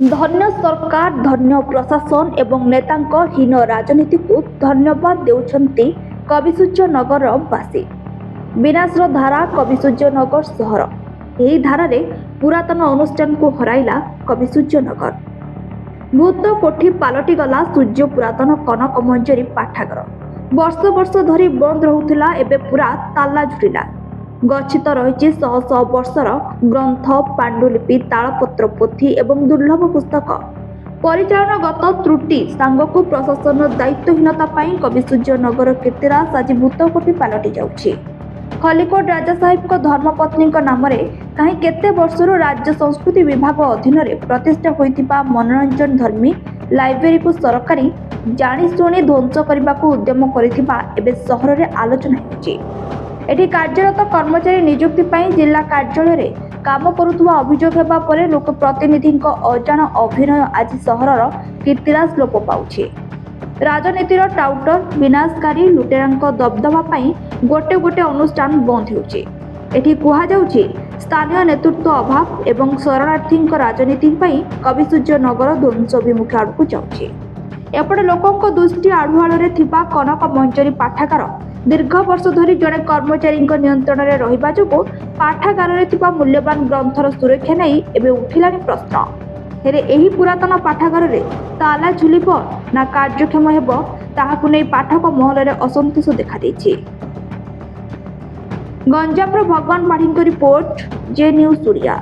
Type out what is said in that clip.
धन्य सरकार धन्य प्रशासन एवं नेतांक हीन राजनीति को धन्यवाद देउछन्ति कविसूर्यनगर बासी। विनाशर धारा कविसूर्यनगर सहर यही धारा रे पुरातन अनुष्ठान को हराइला कविसूर्यनगर। भूत कोठी पालटी गला सूर्य पुरातन कनक मंजरी पाठागार। वर्ष वर्ष धरी बंद रहुथिला एबे पूरा ताला झुरिला। गच्छित रही शह शह वर्षर ग्रंथ पांडुलिपि तालपत्र पोथी एवं दुर्लभ पुस्तक। परिचालनागत त्रुटि सांगकु प्रशासन दायित्वहीनता कविसूर्यनगर कीर्तिराज आज भूतकोटी पालटि जाउछि। खलिकोट राजा साहेब धर्मपत्नी नाम कहीं केते वर्षर राज्य संस्कृति विभाग अधीन प्रतिष्ठा होइतिबा मनोरंजन धर्मी लाइब्रेरी को सरकारी जाणीशुणी ध्वंस करने को उद्यम करिथिबा एबे सहर में आलोचना होछि। एठी कार्यरत कर्मचारी नियुक्ति पाई जिला कार्यालय रे काम करुवा अभियोग हेबा परे लोक प्रतिनिधि अजाण अभिनय आज सहरर कीर्तिराज लोप पाउछि। राजनीतिर टाउटर विनाशकारी लुटेरांक दबदबा पाई गोटे गोटे अनुष्ठान बंद होउछि। एठी कुहा जाउछि स्थानीय नेतृत्व अभाव एवं शरणार्थी राजनीति पाई कविसूर्यनगर ध्वंसभिमुख आड़कू जाउछि। एपटे लोकंक दृष्टि आढ़ुआल थिबा कनक मंजरी पाठागार दीर्घ वर्ष धरी जड़े कर्मचारी नियंत्रण में रहिबा जोगु पाठागार रे थिबा मूल्यवान ग्रंथर सुरक्षा नहीं एबे उठिलानी प्रश्न। हेरे एही पुरातन पाठागार रे ताला झुलिब ना कार्यक्षम हेबो ताहाकु नै पाठक महल रे असंतोष देखा देछि। गंजाम रो भगवान पाढ़ी रिपोर्ट जे न्यूज सूर्या।